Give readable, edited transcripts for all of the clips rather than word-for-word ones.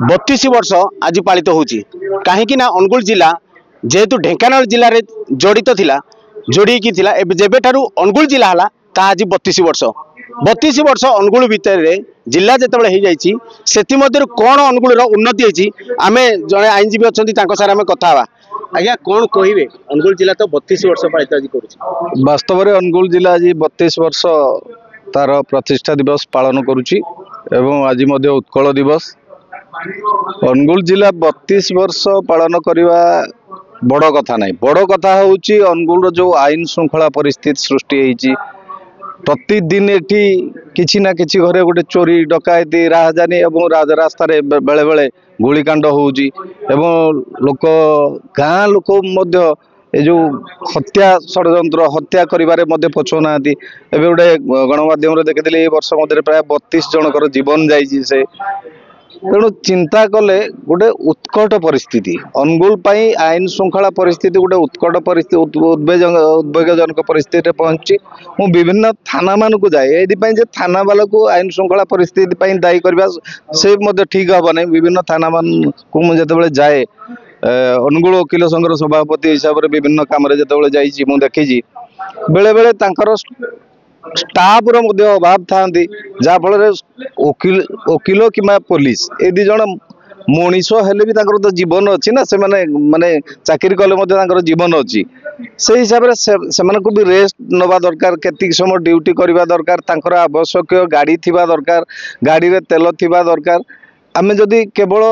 32 वर्ष आज पालित होची कहीं अनुगुल जिला जेहेतु ढेंकानाल जिले में जड़ित थिला जोड़ी थिला जेबे ठारू अनुगुल जिला हला ता आज 32 वर्ष अनुगुल भितर जिला जिते हो जाइए से कौन अनुगुल उन्नति होती आमे जड़े आईनजीवी अच्छा सार आम कथा आज्ञा कौन कहे अनुगुल जिला तो 32 वर्ष पालित आज कर वास्तव में अनुगुल जिला आज 32 वर्ष तार प्रतिष्ठा दिवस पालन करुच्ची एवं आज उत्कल दिवस अनुगुल जिला 32 वर्ष पालन करवा बड़ कथा नहीं बड़ कथा हूँ अनुगुल जो आईन श्रृंखला परिस्थिति सृष्टि होती प्रतिदिन एटी किसी ना किसी घरे गोटे चोरी डकायती राहजानी एवं राजरास्ता बेले बेले गुलिकांड होउची एवं लोक गाँ लोक ए जो हत्या षड्यंत्र हत्या करिबारे मध्य पछुना एबे गोटे गणमाध्यम देखी वर्ष मध्य प्राय 32 जनकर जीवन जाइए से तेणु चिंता कले गोटे उत्कट परिस्थिति अनुगुल पाई आईन श्रृंखला परिस्थिति गोटे उत्कट परिस्थिति उद्वेगजनक परिस्थिति पहुंची मु विभिन्न थाना मान को जाए ये थाना वाला को आईन श्रृंखला परिस्थिति दायी करवा से ठीक हम नहीं विभिन्न थाना मान को मुझे जाए अनुगुल वकिल संघर सभापति हिसाब से विभिन्न काम मुझे देखी बेले बेले स्टाफ अभाव था जहाँफल वकिल कि पुलिस ये दी जन मनीष हेले भी तो जीवन अच्छी ना से माने चाकरी कले जीवन अच्छी से हिसाब से भी रेस्ट नवा दरकार केतिक समय ड्यूटी करवा दरकार आवश्यक गाड़ी थिबा दरकार गाड़ी रे तेल थिबा दरकार आमे जदि केवल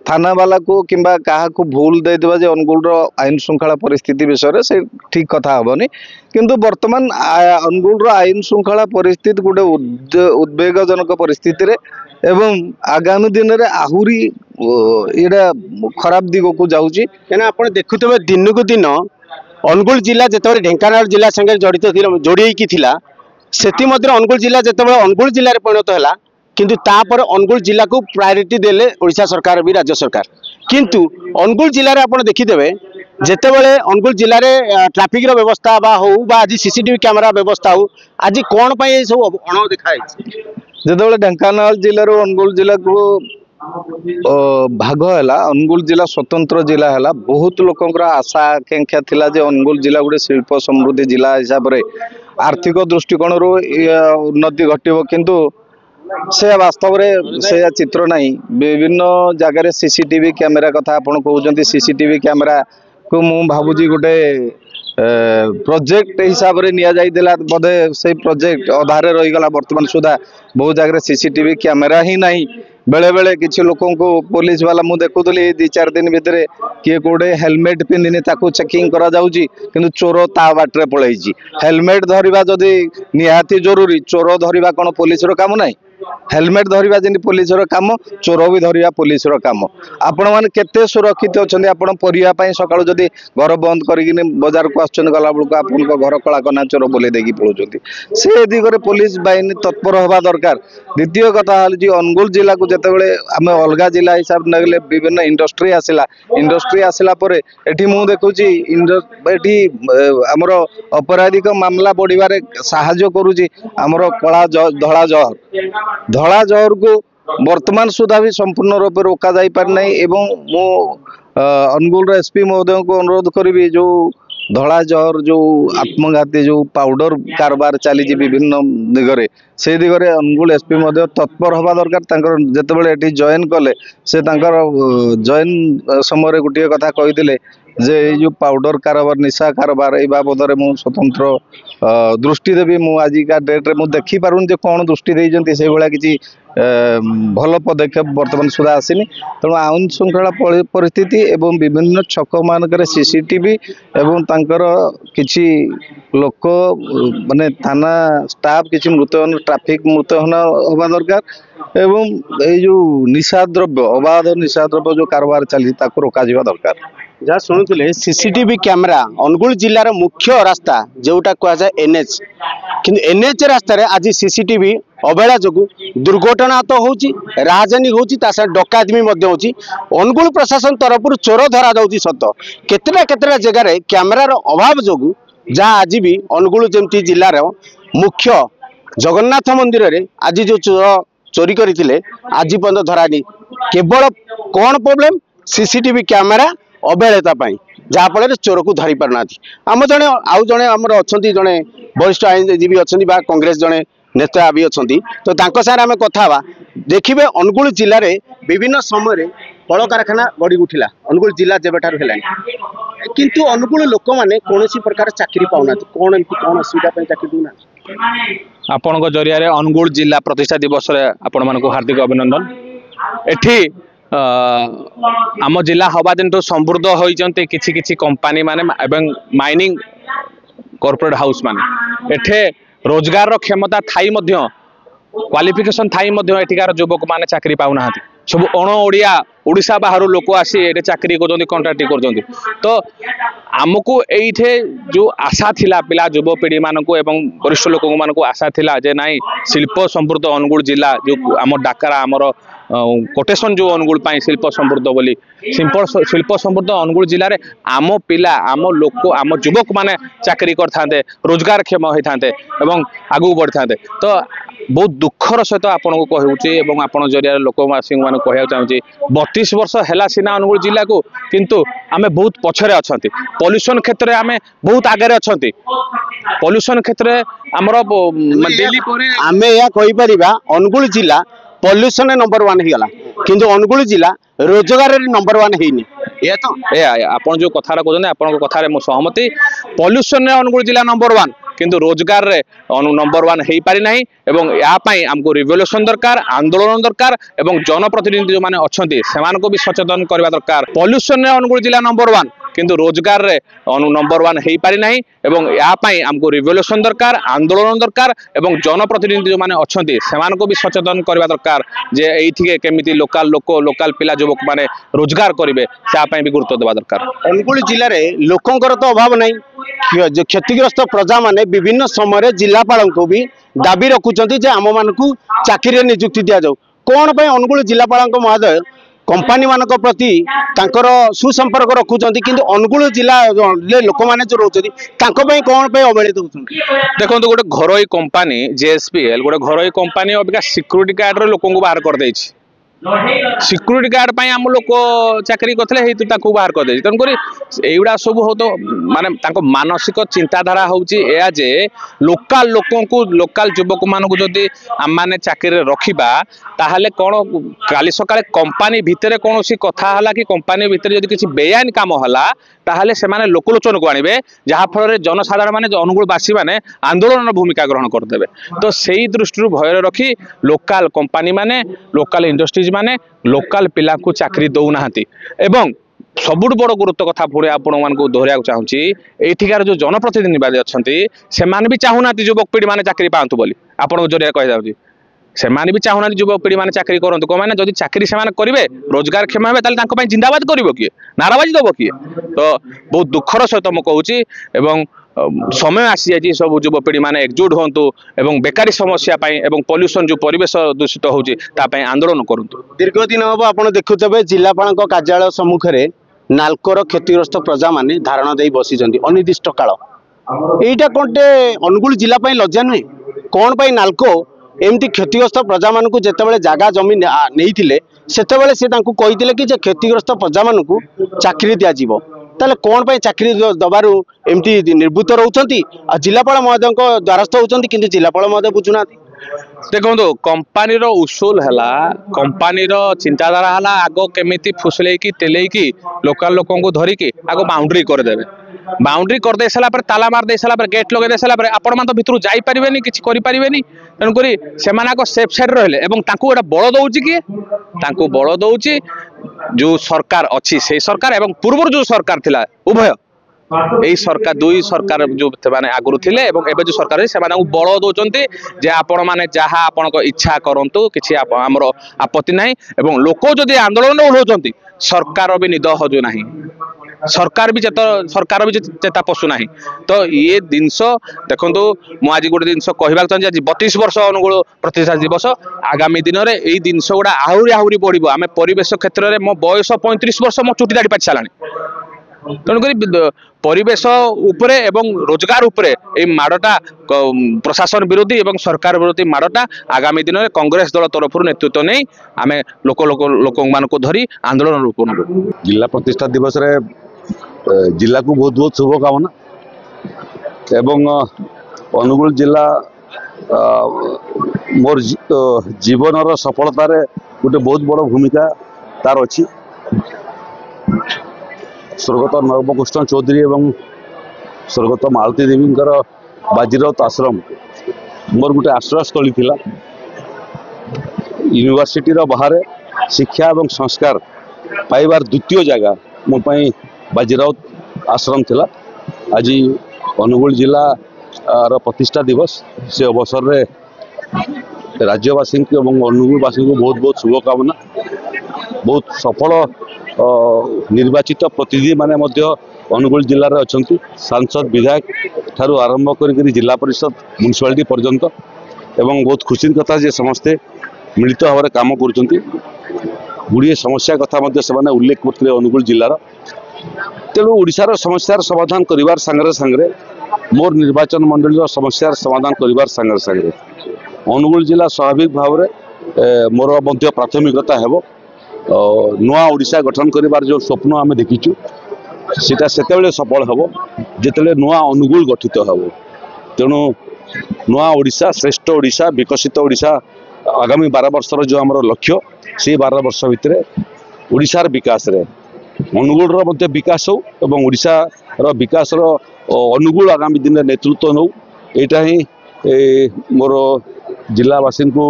थाना वाला को किंबा कहा को भूल दे देबा जे अनुगुल आईन श्रृंखला परिस्थिति विषय से ठीक कथा हबनी किंतु वर्तमान अनुगुल आईन श्रृंखला परिस्थिति गोटे उद्वेगजनक परिस्थिति रे एवं आगामी दिन रे आहुरी एडा खराब दिग को जाउची केना आपण देखुतबे दिन को दिन अनुगुल जिला जेतबे ढेंकानाल जिला संगे जड़ित जोड़ी की थिला सेति मध्य अनुगुल जिला जेतबे अनुगुल जिले में परिणत हैला किंतु तापर अनुगुल जिला को प्रायोरिटी देले ओडिशा सरकार भी राज्य सरकार किंतु अनुगुल जिले में आपण देखिदेवे जेतेबेले अनुगुल जिले में ट्रैफिक रो व्यवस्था बा हो बा आज सीसीटीवी कैमरा व्यवस्था हो आज कौन पाई सब अण देखा जेतेबेले ढेंकानाल जिले रो अनुगुल जिला को भाग है अनुगुल जिला स्वतंत्र जिला है बहुत लोकंर आशा आकांक्षा थिला जे अनुगुल जिला गोटे शिल्प समृद्धि जिला हिसाब से आर्थिक दृष्टिकोण उन्नति घटव किंतु से वास्तव में से चित्र नहीं विभिन्न जगह सीसीटीवी कैमेरा कथा आपन कहउजंती सीसीटीवी कैमेरा को मु भाबुजी गोटे प्रोजेक्ट हिसाब से निया जाइदिला बोधे से प्रोजेक्ट अधारे रहीगला वर्तमान सुधा बहुत जगह सीसीटीवी कैमेरा ही नहीं बेले बेले किसी लोकों को पुलिस वाला मु देखुली 2-4 दिन भितर किए कोडे हेलमेट पिंधिनी ताको चेकिंग करा जाउची किंतु चोर ता बाटरे पळैची हेलमेट धरिबा जदी निहाती जरूरी चोर धरिबा कोन पुलिस रो काम नहीं हेलमेट धरिबा जेनी पुलिस रो काम चोर भी धरिबा पुलिस रो काम आपण माने केते सुरक्षित अछंदी आपण परिया पई सकाळु जदी घर बंद करिकिने बाजार को आछन गला बळको आपण को घर कला कना चोर बोले देकी पळुचंती से दिगरे पुलिस बाहिनी तत्पर होबा दरकार द्वितीय कथा हल जी अनुगुल जिला को जेतेबेले आमे अलगा जिला हिसाब नगले विभिन्न इंडस्ट्री आसिला परे एठी मु देखुची एठी हमर अपराधिक मामला बढ़िबारे सहायता करूची हमर कला धड़ा जहर को वर्तमान सुधा भी संपूर्ण रूप रोका जाई पार नहीं एवं मो अनुगुल एसपी महोदय को अनुरोध करी जो धड़ा जहर जो आत्मघाती जो पाउडर कारबार चली विभिन्न दिगरे से दिगरे अनुगुल एसपी महोदय तत्पर हवा दरकार जितेबाला ये जॉइन कले से जॉइन समय गोटे कथा कही जे जो पाउडर कारबार निशा कारबार ये बाबद में स्वतंत्र दृष्टि देवी मु आजिका डेट्रे मुझे देखी पारुन जे कौन दृष्टि देइजंती से भाया किसी भल पदक्षेप वर्तमान सुधा आसीनी तेणु आईन श्रृंखला परिस्थिति एवं विभिन्न छक मानक सीसीटीवी एवं तांकर किछि लोक माने थाना स्टाफ किछि मृत्यु ट्रैफिक मृत्यु होगा दरकार एवं ये जो निशा द्रव्य अबाध निशा द्रव्य जो कारोबार चली रोका दरकार जहाँ शुणुले सीसीटीवी कैमेरा अनुगुल जिलार मुख्य रास्ता जोटा कहुए एनएच किंतु एनएच रास्तार आज सीसीटीवी अवहेला जो दुर्घटना तो होची राजधानी होची डकायती होची अनुगुल प्रशासन तरफ चोर धरा जाऊँगी सत केतेटा जगार कैमेरार अभाव जो जहाँ आज भी अनुगुल जमती जिलार मुख्य जगन्नाथ मंदिर रे आज जो चोर चोरी करते आज पर्यटन धरानी केवल कौन प्रोब्लेम सीसीटीवी कैमेरा अवहेलता जहाँफल चोर को धरी पार ना आम जड़े आउ जड़े आम अच्छा जड़े वरिष्ठ आईनजीवी अच्छा कांग्रेस जड़े नेता भी अच्छा तो सारे आम कथा देखिए अनुगुल जिले में विभिन्न समय कल कारखाना गड़ी उठिला अनुगुल जिला जब है किंतु अनुगुल लोक मैंने कौन प्रकार चाकरी पाऊना कौन एमती कौन असुविधा चाकरी दूना आपण जरिया अनुगुल जिला प्रतिष्ठा दिवस आपण मानक हार्दिक अभिनंदन। एठी आम जिला हवा दिन समृद्ध होती किछि किछि कंपनी माने एवं माइनिंग कॉर्पोरेट हाउस माने एठे रोजगार रो क्षमता थाई मध्य क्वालिफिकेशन थाई मध्य एठिकार युवक माने चाकरी पाउना सब अण ओडिया ओडिशा बाहर लोक आसी ये चाकरी कर कंट्राक्ट कर तो आमको ये जो आशा थिला पिला युवपीढ़ी मानक एवं वरिष्ठ लोक मानक आशा थिला जे नाई शिल्प समृद्ध अनुगुल जिला जो आम डाकरा आमर कोटेशन जो अनुगुल शिल्प समृद्ध बोली शिल्प समृद्ध अनुगुल जिले में आम पिला आम लोक आम युवक माने चाकरी करते रोजगार क्षम होते एवं आगू बढ़ी था तो बहुत दुखर सहित आपन को कहूँ आपण जरिया लोकवासी मान कहना चाहिए 32 वर्ष है सीना अनुगुल जिला को किंतु आमे बहुत पछरे अच्छा पॉल्यूशन क्षेत्र में आमे बहुत आगे अच्छा पॉल्यूशन क्षेत्र आमर आमे या कहि परिबा अनुगुल जिला पॉल्यूशन नंबर 1 हिगला किंतु अनुगुल जिला रोजगार नंबर 1 हेनी ये तो आपण जो कथा कहते आपण कथार सहमति पॉल्यूशन अनुगुल जिला नंबर 1 किंतु रोजगार रे नंबर 1 हो पारि नाही एवं यापाई आमको रिवोल्यूशन दरकार आंदोलन दरकार एवं जनप्रतिनिधि जो माने अछंती सेमान को भी सचेतन करबा दरकार पॉल्यूशन रे अनुगुल जिला नंबर 1 किंतु रोजगार रे नंबर 1 हो पारि नाही एवं यापाई आमको रिवोल्यूशन दरकार आंदोलन दरकार एवं जनप्रतिनिधि जो माने अछंती सेमान को भी सचेतन करबा दरकार जे एइथिके केमिति लोकल लोकल पिला युवक माने रोजगार करिवे तापाई भी गुरुत्व देबा दरकार अनुगुल जिले में लोकंकर तो अभाव नहीं जो क्षतिग्रस्त प्रजा माने विभिन्न समय जिलापाल को भी दाबी रखुंट आम मान चाकरी नियुक्ति दि जाऊ कौन पे अनुगुल जिलापाल महोदय कंपनी मान प्रति सुसंपर्क रखुंट कि अनुगुल जिला लोक मैंने जो रोचे कौन पे अवहेलित होती देखो गोटे घरोई कंपनी जेएसपीएल गोटे घरोई कंपनी अबिका सिक्यूरीटी गार्ड रो लोक बाहर कर देछि सिक्यूरीटी गार्ड आम लोक चाकरी करते बाहर कर तेणुक युवा सब हो तो माने मानसिक चिंताधारा हूँ जे लोकल लोकल युवक मानक जदि आम मैंने चाकरी रखा ताहले कौन काली सकाळे कंपनी भितर कौन कथा है कि कंपनी भितर जदि किसी बेआईन काम है ताहले से माने लोकलोचन को आणवे जहाँ फल जनसाधारण माने जो अनुगुलवासी माने आंदोलन भूमिका ग्रहण करदे तो से दृष्टि भय रखी लोकल कंपनी माने लोकल इंडस्ट्रीज माने लोकल पिला को चाकरी दौना एवं सबुठ बड़ गुरुत्व कथा पुणी आपण मान दोहरिया चाहूँगी एठिकार जो जनप्रतिनिधि अच्छा से भी चाहूना युवक पीढ़ी मैंने चाकरी पातु बोली आपण जरिया कही से भी चाहूना युवक पीढ़ी मैंने चाकरी करूँ कौन मैंने जब चाकरी से करेंगे रोजगार क्षम है जिंदाबाद कर किए नाराबाजी दब किए तो बहुत दुखर सहित मुझे कहूँ समय आसी जाए सब युवपीढ़ी मैंने एकजुट हूँ एवं बेकारी समस्या एवं पॉल्यूशन जो परिवेश दूषित होता आंदोलन करूँ दीर्घ दिन हम आप देखुवे जिलापाल कार्यालय सम्मुखें नाल्कोर क्षतिग्रस्त प्रजा माने धारणा दे बसी अनिर्दिष्ट काल यहीटा कौटे अनुगुल जिला लज्जा नुहे कौन पाई नाल्को एमती क्षतिग्रस्त प्रजा मान जिते जगह जमी नहीं से कही कि क्षतिग्रस्त प्रजा मान चाकरी दिज्व ताले कौन पाई चाकरी दबार एमती निर्भूत रोचंती जिलापाल महोदय द्वारस्थ होती कि जिलापाल महोदय बुझुना देखो कंपनी रो उसूल है कंपनी रो चिंताधारा है आग केमिति फुसले तेल लोकल लोक धरिकी आग बाउंड्री करदे बाउंड्री करदे सारा ताला मार दे सारा गेट लगे दे सारा आपण मान भितर जापारे कि तेणुक से सेफ साइड रहिले एवं गोटे बल दौर किए बल दौर जो सरकार अच्छी से सरकार एवं पूर्व जो सरकार थिला उभय यही सरकार दुई सरकार जो माने आगुरी थिले एवं एबे जो सरकार से बल दौरान जे आपण माने जहाँ आपण इच्छा करंतु किछि आमर आपत्ति नहीं एवं लोक जदि आंदोलन ओह्लौचंती सरकार भी निद हजु नहीं सरकार भी चेता पशु ना तो ये जिनस देखो मुझे आज गोटे जिन कहवाक चाहिए आज 32 वर्ष अनुगुल प्रतिष्ठा दिवस आगामी दिन में यही जिनस गुड़ा आहरी आहरी बढ़ आम परिवेश क्षेत्र में मो बयस 35 वर्ष मो चुटी दाड़ी पाची सारा तेणुक परिवेश उपरे एवं रोजगार उपरे ये माड़टा प्रशासन विरोधी एवं सरकार विरोधी माड़टा आगामी दिन में कांग्रेस दल तरफ नेतृत्व नहीं आम लोक लोक लोक मान धरी आंदोलन रूप नबू। जिला प्रतिष्ठा दिवस रे जिला को बहुत बहुत शुभकामना एवं अनुगुल जिला मोर जीवन सफलतार गोटे बहुत बड़ भूमिका तार अच्छी। स्वर्गत नवकृष्ण चौधरी एवं स्वर्गत मालती देवी बाजीराउत आश्रम मोर गोटे आश्रयस्थली थिला। यूनिवर्सिटी बाहर शिक्षा एवं संस्कार पाइबार द्वितीय जगह मो बाजीराउत आश्रम थिला। आज अनुगुल जिला प्रतिष्ठा दिवस से अवसर रे राज्यवासी एवं अनुगुलवासी को बहुत बहुत शुभकामना। बहुत सफल निर्वाचित प्रतिनिधि माने मध्य अनुगुल जिले में अच्छा सांसद विधायक ठारू आरंभ कर जिला परिषद म्युनिसिपालिटी पर्यंत एवं बहुत खुशी कथा जे समस्ते मिलित भाव में काम गुड़िए समस्या कथा से उल्लेख करते अनुगुल जिलार। तेणु ओडिशार समस्यार समाधान करिवार संगे संगे मोर निर्वाचन मंडली समस्यार समाधान करिवार संगे संगे अनुगुल जिला स्वाभाविक भाव में मोर मध्य प्राथमिकता हेबो। नुआ ओडिशा गठन करिवार जो स्वप्न आम देखीचु सेटा सेतेबेले सफल हेबो जेतेबेले नुआ अनुगुल गठित हेबो। तेणु नुआ ओडिशा श्रेष्ठ ओडिशा विकसित ओडिशा आगामी 12 वर्षर जो आमर लक्ष्य से 12 वर्ष भितर ओडिशार विकास रे अनुगुल मध्य विकास हो एवं ओडिशार विकास अनुगुल आगामी दिन नेतृत्व नौ एटा ही मोर जिलावासी को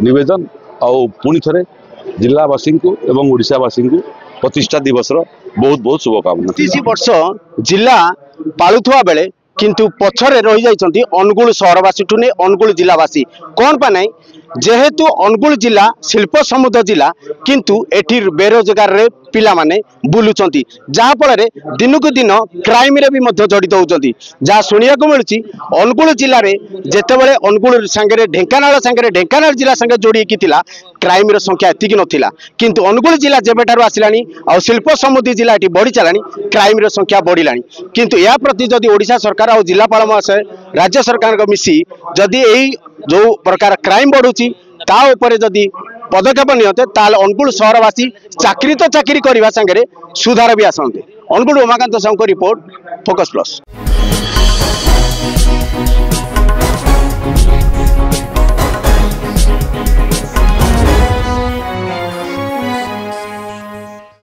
निवेदन आउ पुणी थे जिलावासी को एवं ओडिशावासी को प्रतिष्ठा दिवस बहुत बहुत शुभकामना। 30 वर्ष जिला पालुवा बेले किंतु पछरे रही जाइछंती अनुगुल सहरवासी ठुने अनुगुल जिलावासी कौन पा नहीं जेहेतु अनुगुल जिला शिल्प समुद्र जिला किंतु एठी बेरोजगार रे पिला माने बुलुचंती जहा फल दिन को दिन क्राइम रे भी मध्य जड़ित होउचंती। जहा सुनिया को मिलुची अनुगुल जिले में जेतेबेले अनुगुल संगे ढेंकानाल जिला संगे जोड़ी की थिला क्राइम रो संख्या एतिक नथिला किंतु अनुगुल जिला जेबेटारु आसिलानी आ शिल्प समुद्री जिला एठी बढ़ी चलानी क्राइम रो संख्या बढ़िलानी। किंतु या प्रति जदि ओडिशा सरकार और जिलापाल महाशय राज्य सरकार को मिसी जदि यही जो प्रकार क्राइम बढ़ुची ता उपरे जदि पदक्षेप नियते ताल अनुगुल सहरवासी चाकरी तो चाकरी करने संगे सुधार भी आसते। Anugul Umakant Sahu report focus plus.